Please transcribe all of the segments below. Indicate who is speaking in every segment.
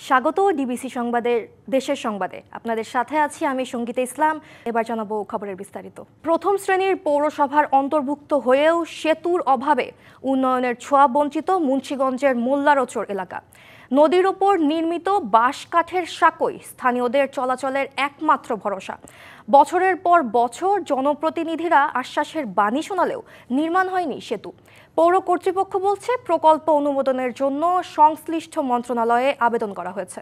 Speaker 1: স্বাগত ডিবিসি সংবাদের দেশের সংবাদে আপনাদের সাথে আছি আমি সঙ্গীতা ইসলাম। এবার জানাবো খবরের বিস্তারিত। প্রথম শ্রেণীর পৌরসভার অন্তর্ভুক্ত হয়েও সেতুর অভাবে উন্নয়নের ছোঁয়া বঞ্চিত মুন্সিগঞ্জের মোল্লারচর এলাকা। নদীর ওপর নির্মিত বাঁশ কাঠের সাঁকোই স্থানীয়দের চলাচলের একমাত্র ভরসা। বছরের পর বছর জনপ্রতিনিধিরা আশ্বাসের বাণী শোনালেও নির্মাণ হয়নি সেতু। পৌর কর্তৃপক্ষ বলছে প্রকল্প অনুমোদনের জন্য সংশ্লিষ্ট মন্ত্রণালয়ে আবেদন করা হয়েছে।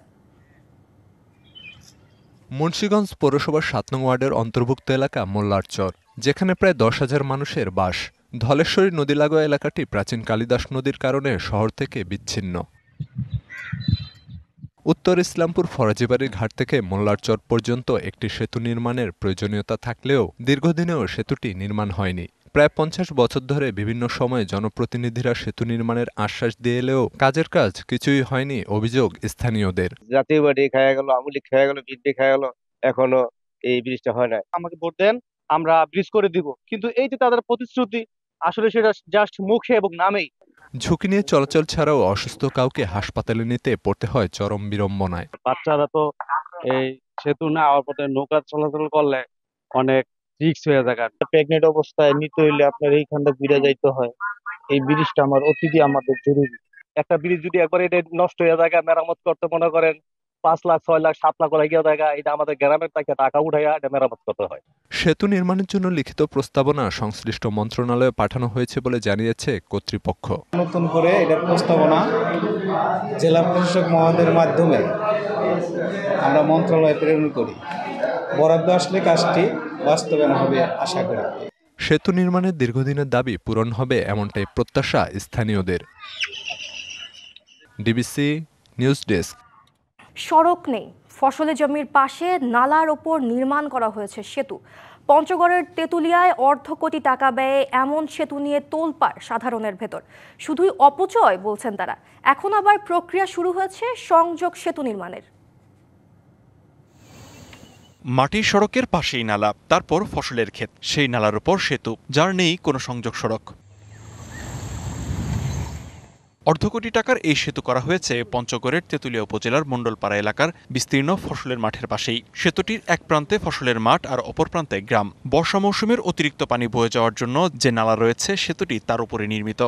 Speaker 2: মুন্সিগঞ্জ পৌরসভার ৭ নং ওয়ার্ডের অন্তর্ভুক্ত এলাকা মোল্লারচর, যেখানে প্রায় ১০,০০০ মানুষের বাস। ধলেশ্বরী নদী লাগোয়া এলাকাটি প্রাচীন কালিদাস নদীর কারণে শহর থেকে বিচ্ছিন্ন। উত্তর ইসলামপুর ফরাজিবাড়ির ঘাট থেকে মোল্লারচর পর্যন্ত একটি সেতু নির্মাণের প্রয়োজনীয়তা থাকলেও দীর্ঘদিনেও সেতুটি নির্মাণ হয়নি। প্রায় ৫০ বছর ধরে বিভিন্ন সময়ে জনপ্রতিনিধিরা সেতু নির্মাণের আশ্বাস দিয়ে এলেও কাজের কাজ কিছুই হয়নি, অভিযোগ স্থানীয়দের।
Speaker 3: জাতীয় পার্টি খাওয়া গেল, আওয়ামী লীগ খাওয়া গেল, বিএনপি খাওয়া গেল, এখনো এই ব্রিজটা হয় না।
Speaker 4: আমাকে ভোট দেন, আমরা ব্রিজ করে দিব, কিন্তু এই যে তাদের প্রতিশ্রুতি, আসলে সেটা জাস্ট মুখে এবং নামেই।
Speaker 2: ঝুঁকি নিয়ে চলাচল ছাড়াও অসুস্থ কাউকে হাসপাতালে নিতে পড়তে হয় চরম বিড়ম্বনায়।
Speaker 4: বাচ্চারা তো এই সেতু না হওয়ার পথে নৌকা চলাচল করলে অনেক রিস্ক হয়ে যায়।
Speaker 3: প্রেগনেন্ট অবস্থায় নিতে হইলে আপনার এইখানটা ঘুরে যাইতে হয়। এই ব্রিজটা অতিথি আমাদের জরুরি।
Speaker 4: একটা ব্রিজ যদি একবার এটা নষ্ট হয়ে যায়, মেরামত করতে মনে করেন ৫ লাখ ৬ লাখ ৭ লাখ লাগিয়ে দেখা, এটা আমাদের গ্রামের থেকে টাকা উঠাইয়া এটা মেরামত করতে হয়।
Speaker 2: সেতু নির্মাণের জন্য লিখিত প্রস্তাবনা সংশ্লিষ্ট মন্ত্রণালয়ে পাঠানো হয়েছে বলে জানিয়েছে কর্তৃপক্ষ।
Speaker 5: নতুন করে এটার প্রস্তাবনা জেলা প্রশাসক মহোদয়ের মাধ্যমে আমরা মন্ত্রণালয়ে প্রেরণ করি। বরাদ্দ আসলে কাজটি বাস্তবায়ন হবে আশা করি।
Speaker 2: সেতু নির্মাণের দীর্ঘদিনের দাবি পূরণ হবে এমনটাই প্রত্যাশা স্থানীয়দের। DBC news desk.
Speaker 1: সড়ক নেই, ফসলি জমির পাশে নালার ওপর নির্মাণ করা হয়েছে সেতু। পঞ্চগড়ের তেঁতুলিয়ায় অর্ধ কোটি টাকা ব্যয়ে এমন সেতু নিয়ে তোলপাড় সাধারণের ভেতর। শুধুই অপচয় বলছেন তারা। এখন আবার প্রক্রিয়া শুরু হয়েছে সংযোগ সেতু নির্মাণের।
Speaker 6: মাটির সড়কের পাশেই নালা, তারপর ফসলের ক্ষেত, সেই নালার উপর সেতু, যার নেই কোনো সংযোগ সড়ক। অর্ধ কোটি টাকার এই সেতু করা হয়েছে পঞ্চগড়ের তেঁতুলিয়া উপজেলার মণ্ডলপাড়া এলাকার বিস্তীর্ণ ফসলের মাঠের পাশেই। সেতুটির এক প্রান্তে ফসলের মাঠ আর অপর প্রান্তে গ্রাম। বর্ষা মৌসুমের অতিরিক্ত পানি বয়ে যাওয়ার জন্য যে নালা রয়েছে সেতুটি তার উপরে নির্মিত।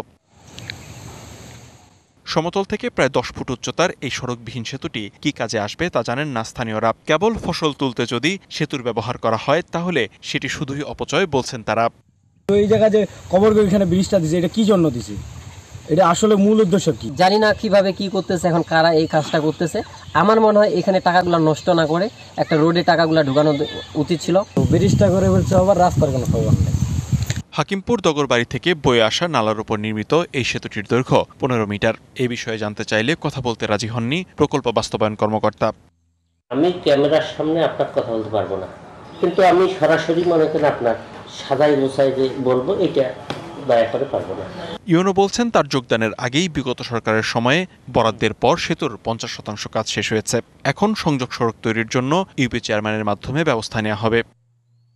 Speaker 6: সমতল থেকে প্রায় ১০ ফুট উচ্চতার এই সড়কবিহীন সেতুটি কি কাজে আসবে তা জানেন না স্থানীয়রা। কেবল ফসল তুলতে যদি সেতুর ব্যবহার করা হয় তাহলে সেটি শুধুই অপচয় বলছেন তারা।
Speaker 7: এই জায়গায় যে কবর এখানে ব্রিজটা দিছে, এটা কি জন্য দিছে? এটা আসলে মূল উদ্দেশ্য কি
Speaker 8: জানি না, কিভাবে কি করতেছে, এখন কারা এই কাজটা করতেছে। আমার মনে হয় এখানে টাকাগুলো নষ্ট না করে একটা রোডে টাকাগুলো ঢুকানো উচিত ছিল।
Speaker 7: ব্রিজটা করে বলছে আবার রাস্তার কোনো খবর নেই।
Speaker 6: হাকিমপুর দগরবাড়ি থেকে বয়ে আসা নালার উপর নির্মিত এই সেতুটির দৈর্ঘ্য ১৫ মিটার। এই বিষয়ে জানতে চাইলে কথা বলতে রাজি হননি প্রকল্প বাস্তবায়ন কর্মকর্তা।
Speaker 8: আমি ক্যামেরার সামনে আপনার কথা বলতে পারবো না, কিন্তু আমি সরাসরি মনে করেন আপনার সাদাই গোছাই যে বলবো, এটা দয়া করে পারবো না।
Speaker 6: ইউনো বলছেন তার যোগদানের আগেই বিগত সরকারের সময়ে বরাদ্দের পর সেতুর ৫০% কাজ শেষ হয়েছে। এখন সংযোগ সড়ক তৈরির জন্য ইউপি চেয়ারম্যানের মাধ্যমে ব্যবস্থা নেওয়া হবে।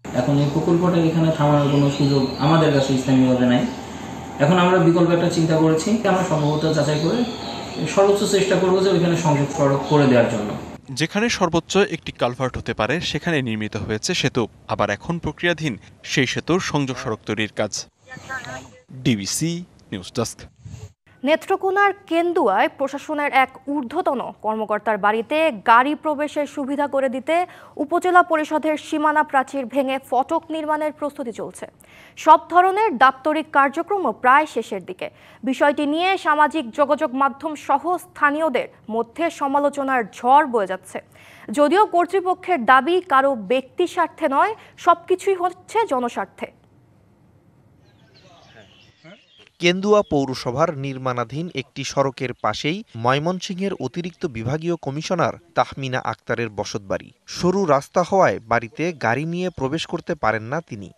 Speaker 9: এখন এই প্রকল্পটা এখানে থামানোর কোনো সুযোগ আমাদের কাছে স্থানীয়ভাবে নাই। এখন আমরা বিকল্প একটা চিন্তা করেছি, আমরা সম্ভবত যাচাই করে সর্বোচ্চ চেষ্টা করবো যে ওইখানে সংযোগ সড়ক করে দেওয়ার জন্য।
Speaker 6: যেখানে সর্বোচ্চ একটি কালভার্ট হতে পারে সেখানে নির্মিত হয়েছে সেতু। আবার এখন প্রক্রিয়াধীন সেই সেতুর সংযোগ সড়ক তৈরির কাজ। DBC news desk.
Speaker 1: নেত্রকোনার কেন্দুয়ায় প্রশাসনের এক ঊর্ধ্বতন কর্মকর্তার বাড়িতে গাড়ি প্রবেশের সুবিধা করে দিতে উপজেলা পরিষদের সীমানা প্রাচীর ভেঙে ফটক নির্মাণের প্রস্তুতি চলছে। সব ধরনের দাপ্তরিক কার্যক্রমও প্রায় শেষের দিকে। বিষয়টি নিয়ে সামাজিক যোগাযোগ মাধ্যম সহ স্থানীয়দের মধ্যে সমালোচনার ঝড় বয়ে যাচ্ছে। যদিও কর্তৃপক্ষের দাবি কারো ব্যক্তি স্বার্থে নয়, সবকিছুই হচ্ছে জনস্বার্থে।
Speaker 10: কেন্দুয়া পৌরসভার নির্মাণাধীন একটি সড়কের পাশেই ময়মনসিংহের অতিরিক্ত বিভাগীয় কমিশনার তাহমিনা আক্তারের বসতবাড়ি। সরু রাস্তা হওয়ায় বাড়িতে গাড়ি নিয়ে প্রবেশ করতে পারেন না তিনি।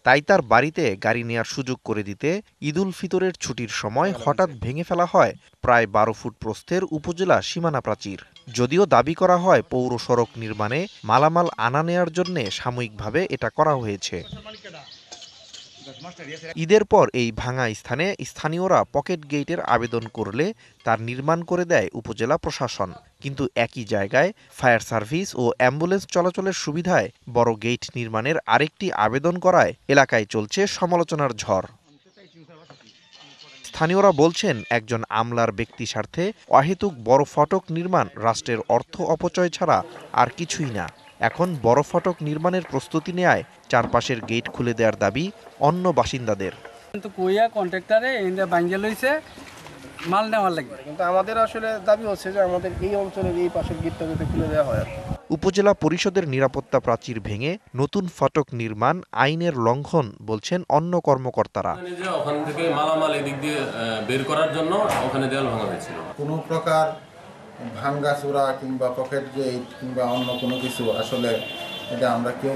Speaker 10: তাই তার বাড়িতে গাড়ি নেওয়ার সুযোগ করে দিতে ঈদুল ফিতরের ছুটির সময় হঠাৎ ভেঙে ফেলা হয় প্রায় ১২ ফুট প্রস্থের উপজেলা সীমানা প্রাচীর। যদিও দাবি করা হয় পৌর সড়ক নির্মাণে মালামাল আনা নেয়ার জন্য সাময়িকভাবে এটা করা হয়েছে। ঈদের পর এই ভাঙা স্থানে স্থানীয়রা পকেট গেটের আবেদন করলে তার নির্মাণ করে দেয় উপজেলা প্রশাসন। কিন্তু একই জায়গায় ফায়ার সার্ভিস ও অ্যাম্বুলেন্স চলাচলের সুবিধায় বড় গেট নির্মাণের আরেকটি আবেদন করায় এলাকায় চলছে সমালোচনার ঝড়। স্থানীয়রা বলছেন, একজন আমলার ব্যক্তি স্বার্থে অহেতুক বড় ফটক নির্মাণ রাষ্ট্রের অর্থ অপচয় ছাড়া আর কিছুই না। এখন বড় ফটক নির্মাণের প্রস্তুতি নেয় চারপাশের গেট খুলে দেওয়ার দাবি অন্য বাসিন্দাদের।
Speaker 11: কিন্তু কইয়া কন্ট্রাক্টরে ইন্ডিয়া ভাঙ্গে লইছে মাল নেওয়ার লাগে, কিন্তু আমাদের আসলে দাবি হচ্ছে যে আমাদের এই অঞ্চলের এই পাশের গেটটা যাতে খুলে দেওয়া হয়।
Speaker 10: উপজেলা পরিষদের নিরাপত্তা প্রাচীর ভেঙে নতুন ফটক নির্মাণ আইনের লঙ্ঘন বলছেন অন্য কর্মকর্তারা।
Speaker 12: ওখান থেকে মালামাল এদিক দিয়ে বের করার জন্য ওখানে দেয়াল ভাঙা হয়েছিল।
Speaker 13: কোনো প্রকার ভাঙ্গাচোরা কিংবা পকেট গেট কিংবা অন্য কোনো কিছু আসলে এটা আমরা কেউ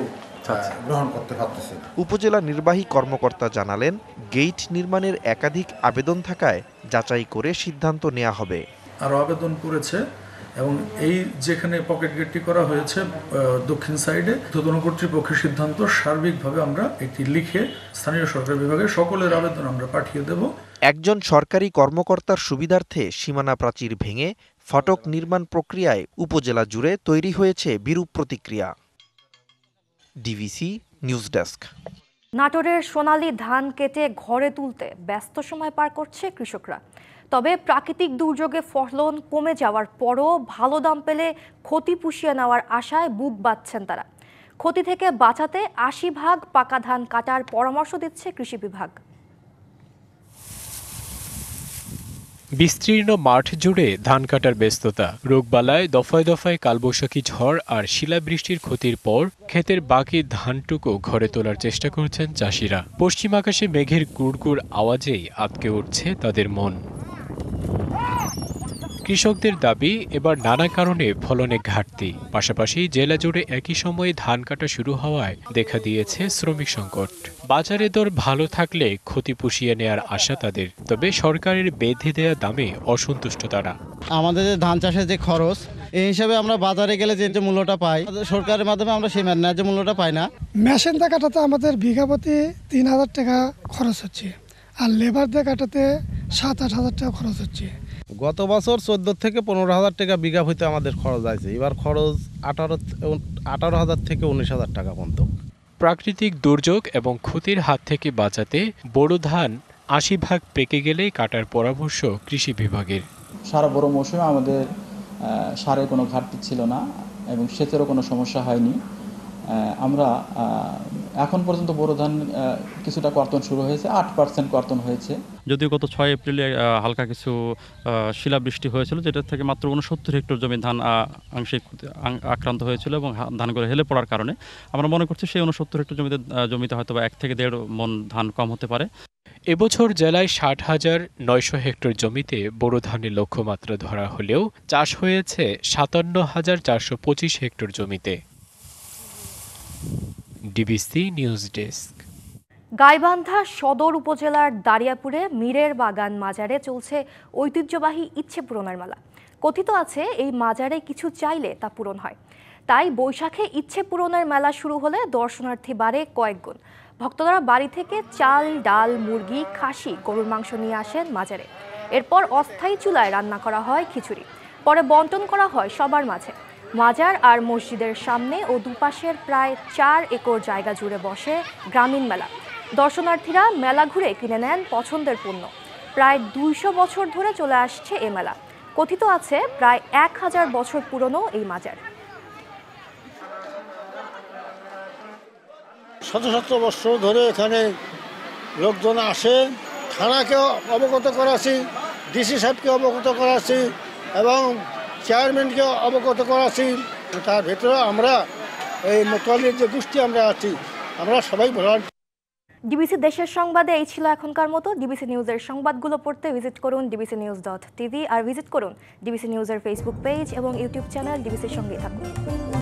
Speaker 13: গ্রহণ করতে পারতেছি না।
Speaker 10: উপজেলা নির্বাহী কর্মকর্তা জানালেন, গেট নির্মাণের একাধিক আবেদন থাকায় যাচাই করে সিদ্ধান্ত নেওয়া হবে।
Speaker 14: আরও আবেদন করেছে এবং এই যেখানে পকেট গেটটি করা হয়েছে দক্ষিণ সাইডে তদন্ত কর্তৃপক্ষের সিদ্ধান্ত সার্বিকভাবে আমরা এটি লিখে স্থানীয় সরকার বিভাগের সকলের আবেদন আমরা পাঠিয়ে দেব।
Speaker 10: একজন সরকারি কর্মকর্তার সুবিধার্থে সীমানা প্রাচীর ভেঙে ফটক নির্মাণ প্রক্রিয়ায় উপজেলা জুড়ে তৈরি হয়েছে বিরূপ প্রতিক্রিয়া। DBC news desk.
Speaker 1: নাটোরের সোনালী ধান কেটে ঘরে তুলতে ব্যস্ত সময় পার করছে কৃষকরা। তবে প্রাকৃতিক দুর্যোগে ফলন কমে যাওয়ার পরও ভালো দাম পেলে ক্ষতি পুষিয়ে নেওয়ার আশায় বুক বাঁধছেন তারা। ক্ষতি থেকে বাঁচাতে ৮০ পাকা ধান কাটার পরামর্শ দিচ্ছে কৃষি বিভাগ।
Speaker 15: বিস্তীর্ণ মাঠ জুড়ে ধান কাটার ব্যস্ততা, রোগবালায় দফায় দফায় কালবৈশাখী ঝড় আর শিলাবৃষ্টির ক্ষতির পর ক্ষেতের বাকি ধানটুকু ঘরে তোলার চেষ্টা করছেন চাষিরা। পশ্চিম আকাশে মেঘের গুড়গুড় আওয়াজেই আঁতকে উঠছে তাদের মন। কৃষকদের দাবি, এবার নানা কারণে ফলনে ঘাটতি, পাশাপাশি জেলা জুড়ে একই সময়ে ধান কাটা শুরু হওয়ায় দেখা দিয়েছে শ্রমিক সংকট। বাজারে দর ভালো থাকলে ক্ষতি পুষিয়ে নেয়ার আশা তাদের, তবে সরকারের বেঁধে দেয়া দামে অসন্তুষ্ট তারা।
Speaker 16: আমাদের যে ধান চাষের যে খরচ, এই হিসাবে আমরা বাজারে গেলে যে মূল্যটা পাই সরকারের মাধ্যমে আমরা সেই ন্যায্য মূল্যটা পাই না।
Speaker 17: মেশিন দিয়ে কাটাতে আমাদের বিঘা প্রতি ৩,০০০ টাকা খরচ হচ্ছে, আর লেবার দিয়ে কাটাতে ৭-৮ হাজার টাকা খরচ হচ্ছে।
Speaker 18: গত বছর ১৪ থেকে ১৫,০০০ টাকা বিঘা হইতে আমাদের খরচ আছে, এবার খরচ ১৮,০০০ থেকে ১৯,০০০ টাকা পর্যন্ত।
Speaker 15: প্রাকৃতিক দুর্যোগ এবং ক্ষতির হাত থেকে বাঁচাতে বোরো ধান ৮০ পেকে গেলেই কাটার পরামর্শ কৃষি বিভাগের।
Speaker 19: সারা বড় মৌসুমে আমাদের সারের কোনো ঘাটতি ছিল না এবং সেচেরও কোনো সমস্যা হয়নি। আমরা এখন পর্যন্ত বোরো ধান কিছুটা কর্তন শুরু হয়েছে, ৮% কর্তন হয়েছে।
Speaker 20: যদিও গত ৬ এপ্রিলে হালকা কিছু শিলাবৃষ্টি হয়েছিল, যেটা থেকে মাত্র ৬৯ হেক্টর জমি ধান আংশিক আক্রান্ত হয়েছিল এবং ধানগুলো হেলে পড়ার কারণে আমরা মনে করছি সেই ৬৯ হেক্টর জমিতে হয়তো ১ থেকে ১.৫ মণ ধান কম হতে পারে।
Speaker 15: এবছর জেলায় ৬০,৯০০ হেক্টর জমিতে বোরো ধানের লক্ষ্যমাত্রা ধরা হলেও চাষ হয়েছে ৫৭,৪২৫ হেক্টর জমিতে। DBC news desk.
Speaker 1: Gaibandha Sadar উপজেলার দারিয়াপুরে মীরের বাগান মাজারে চলছে ঐতিহ্যবাহী ইচ্ছে পূরণের মেলা। কথিত আছে এই মাজারে কিছু চাইলে তা পূরণ হয়। তাই বৈশাখে ইচ্ছে পূরণের মেলা শুরু হলে দর্শনার্থী বাড়ে কয়েকগুণ। ভক্তরা বাড়ি থেকে চাল, ডাল, মুরগি, খাসি, গরুর মাংস নিয়ে আসেন মাজারে। এরপর অস্থায়ী চুলায় রান্না করা হয় খিচুড়ি, পরে বন্টন করা হয় সবার মাঝে। মাজার আর মসজিদের সামনে ও দুপাশের প্রায় ৪ একর জায়গা জুড়ে বসে গ্রামীণ মেলা। দর্শনার্থীরা মেলা ঘুরে কিনে নেন পছন্দের পণ্য। প্রায় ২০০ বছর ধরে চলে আসছে এ মেলা। কথিত আছে প্রায় ১,০০০ বছর পুরনো এই মাজার।
Speaker 21: শত শত বছর ধরে এখানে লোকজন আসে। থানাকেও অবগত করাছি, ডিসি সাহেবকে অবগত করাছি এবং চেয়ারম্যানকে অবগত করাছি। তার ভেতরে আমরা এই মোতালির যে গোষ্ঠী আমরা আছি, আমরা সবাই ভলান্টিয়ার।
Speaker 1: ডিবিসি দেশের সংবাদে এই ছিল এখনকার মতো। ডিবিসি নিউজের সংবাদগুলো পড়তে ভিজিট করুন dbcnews.tv আর ভিজিট করুন ডিবিসি নিউজের ফেসবুক পেজ এবং ইউটিউব চ্যানেল। ডিবিসির সঙ্গেই থাকুন।